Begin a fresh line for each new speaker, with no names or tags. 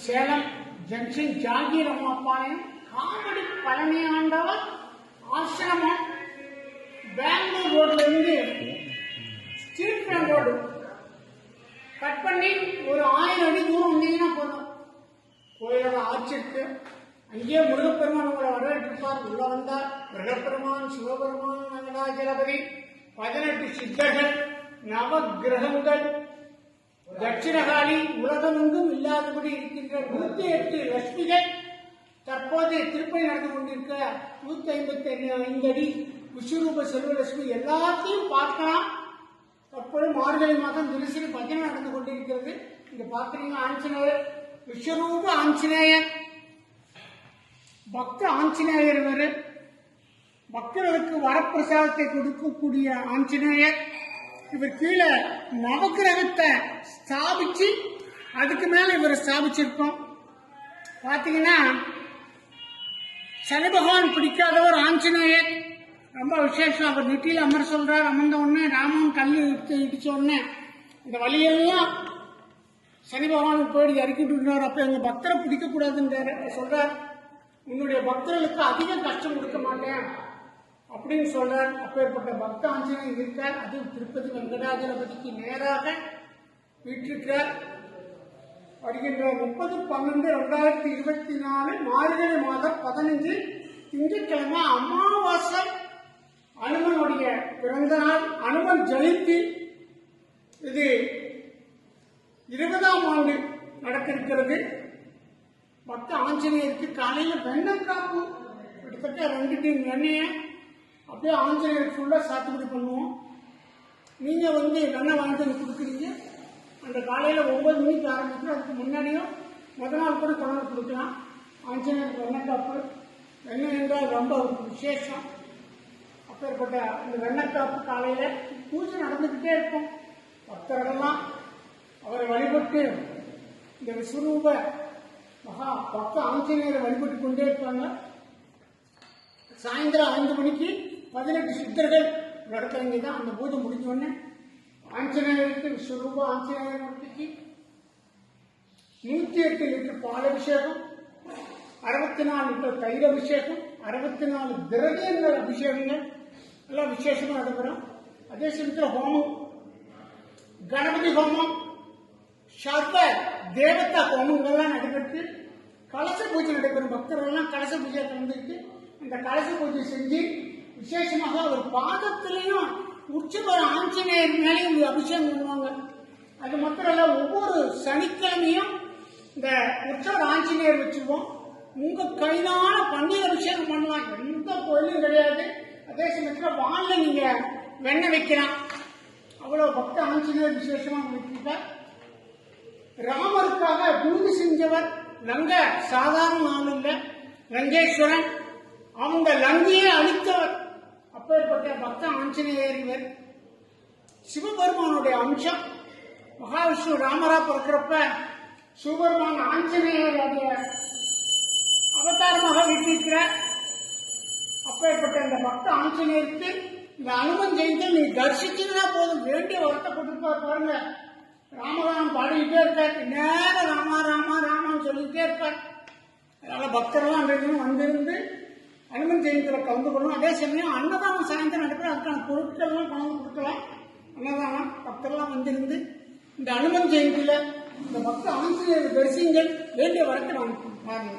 Salem junction Zakir Ammapalayam comedy Palani ஆண்டவர் ஆசிரமம் பெங்களூர் ரோட்ல இருந்து ஸ்ட்ரீட் ரோடு கட் பண்ணி ஒரு 1000 அடி தூரம் வந்தீங்கன்னா போதும் கோயிலோட ஆட்சிக்கு அங்கேயே முருகப்பெருமான் உங்களை வரவேற்றிருப்பார். உள்ள வந்தார் முருகப்பெருமான், சிவபெருமான், வெங்கடாஜலபதி, 18 சித்தர்கள், நவ கிரகங்கள், தட்சிணகாளி, உலகமெங்கும் இல்லாதபடி இருக்கின்ற 108 லட்சுமிகள், தற்போது திருப்பணி நடந்து கொண்டிருக்க 155 அடி விஸ்வரூப செல்வலட்சுமி எல்லாத்தையும் பார்க்கலாம். தற்போது மார்கழி மாதம் தினசரி பஜனை நடந்து கொண்டிருக்கிறது. இங்க பார்க்குறீங்க ஆஞ்சநேயர், விஸ்வரூப ஆஞ்சநேயர், பக்த ஆஞ்சநேயர். வேறு பக்தர்களுக்கு வரப்பிரசாதத்தை கொடுக்கக்கூடிய ஆஞ்சநேயர். இவர் கீழே நவகிரகத்தை ஸ்தாபிச்சு அதுக்கு மேல இவரை ஸ்தாபிச்சிருக்கோம். பாத்தீங்கன்னா சனி பகவான் பிடிக்காதவர் ஆஞ்சநேயர். ரொம்ப விசேஷம். அவர் நெட்டியில் அமர சொல்றார். அமர்ந்த உடனே ராமன் கல் இடிச்ச உடனே இந்த வழியெல்லாம் சனி பகவானுக்கு போயிட்டு இறக்கிட்டு இருந்தார். அப்ப எங்க பக்தரை பிடிக்க கூடாதுன்றாரு. சொல்றார், உன்னுடைய பக்தர்களுக்கு அதிக கஷ்டம் கொடுக்க மாட்டேன் அப்படின்னு சொல்றார். அப்பேற்பட்ட பக்த ஆஞ்சநேயர் இருக்கார். அது திருப்பதி வெங்கடாஜலபதிக்கு நேராக வீற்றிருக்கிறார். வருகின்ற 30/12/2024 மார்கழி மாதம் 15 திங்கட்கிழமை அமாவாசை, அனுமனுடைய பிறந்த நாள், அனுமன் ஜெயந்தி. இது 20ஆம் ஆண்டு நடக்க இருக்கிறது. பக்த ஆஞ்சநேயருக்கு காலையில் வெண்ணெய் காப்பு, கிட்டத்தட்ட 2 டீம் வெண்ணெயை அப்படியே ஆஞ்சநேயருக்கு ஃபுல்லாக சாத்துக்குடி பண்ணுவோம். நீங்கள் வெண்ணெய் வாங்கிட்டு வந்து கொடுக்குறீங்க. அந்த காலையில் 9 மணிக்கு ஆரம்பிச்சு அதுக்கு முன்னாடியும் முதல் நாள் கூட கொண்டாந்து கொடுக்கலாம். ஆஞ்சநேயருக்கு வெண்ணெய் காப்பு. வெண்ணெய் என்றால் ரொம்ப விசேஷம். அப்பேற்பட்ட இந்த வெண்ணெய் காப்பு காலையில் பூஜை நடந்துக்கிட்டே இருக்கும். பக்தர்களெல்லாம் அவரை வழிபட்டு இந்த விஸ்வரூப மகா பக்த ஆஞ்சநேயரை வழிபட்டு கொண்டே இருப்பாங்க. சாயந்தரம் 5 மணிக்கு 18 சித்தர்கள் நடக்கிறவங்க தான். அந்த பூஜை முடிஞ்சோடனே ஆஞ்சநேயருக்கு விஸ்வரூப ஆஞ்சநேயர் மூர்த்திக்கு 108 லிட்டர் பால் அபிஷேகம், 64 லிட்டர் தயிர் அபிஷேகம், 64 திரவியங்கள் அபிஷேகங்கள் எல்லாம் விசேஷமா நடைபெறும். அதே சமயத்தில் ஹோமம், கணபதி ஹோமம், சர்வ தேவதா ஹோமங்கள்லாம் நடைபெற்று கலச பூஜை நடைபெறும். பக்தர்கள்லாம் கலச பூஜையை கலந்துக்கிட்டு அந்த கலச பூஜை செஞ்சு விசேஷமாக ஒரு பாதத்திலையும் உற்சவ ஆஞ்சநேயர் மேலேயும் அபிஷேகம் பண்ணுவாங்க. அது மாத்திரம் இல்ல, ஒவ்வொரு சனிக்கிழமையும் இந்த உற்சவ ஆஞ்சநேயர் வச்சிருவோம். உங்க கைதான பன்னீர் அபிஷேகம் பண்ணலாம். எந்த கோயிலும் கிடையாது. அதே சமயத்தில் வானில் நீங்க வெண்ணெய் வைக்கலாம். அவ்வளவு பக்த ஆஞ்சநேயர் விசேஷமா வைக்கிறார். ராமருக்காக பூஜை செஞ்சவர் லங்க சாதாரண ஆள் இல்ல, லங்கேஸ்வரன். அவங்க லங்கையே அழித்தவர். அப்பேற்பட்ட பக்த ஆஞ்சநேயர் இவர். சிவபெருமானுடைய அம்சம். மகாவிஷ்ணு ராமரா பிறக்கிறப்ப சிவபெருமான் ஆஞ்சநேயருடைய அவதாரமாக வீட்டிருக்கிறார். அப்பேற்பட்ட இந்த பக்த ஆஞ்சநேயருக்கு இந்த அனுமன் ஜெயந்தி நீ தரிசிச்சதுன்னா போதும், வேண்டிய வரத்தை கொடுப்பார். பாருங்க, ராமராமன் பாடிக்கிட்டே இருக்கார். நேரம் ராமா ராமா ராமான்னு சொல்லிக்கிட்டே இருப்பார். அதனால பக்தர்கள்லாம் அன்றைக்கு வந்திருந்து அனுமன் ஜெயந்தியில் கலந்து கொள்ளணும். அதே சமயம் அன்னதானம் சாயந்தரம் நடக்கிற அதுக்கான பொருட்கள்லாம் கொண்டு கொடுக்கலாம். அன்னதானம் பக்தர்லாம் வந்திருந்து இந்த அனுமன் ஜெயந்தியில் இந்த பக்த ஆஞ்சநேயர் தரிசிங்கள், வேண்டிய வரத்தை வாங்க பாருங்க.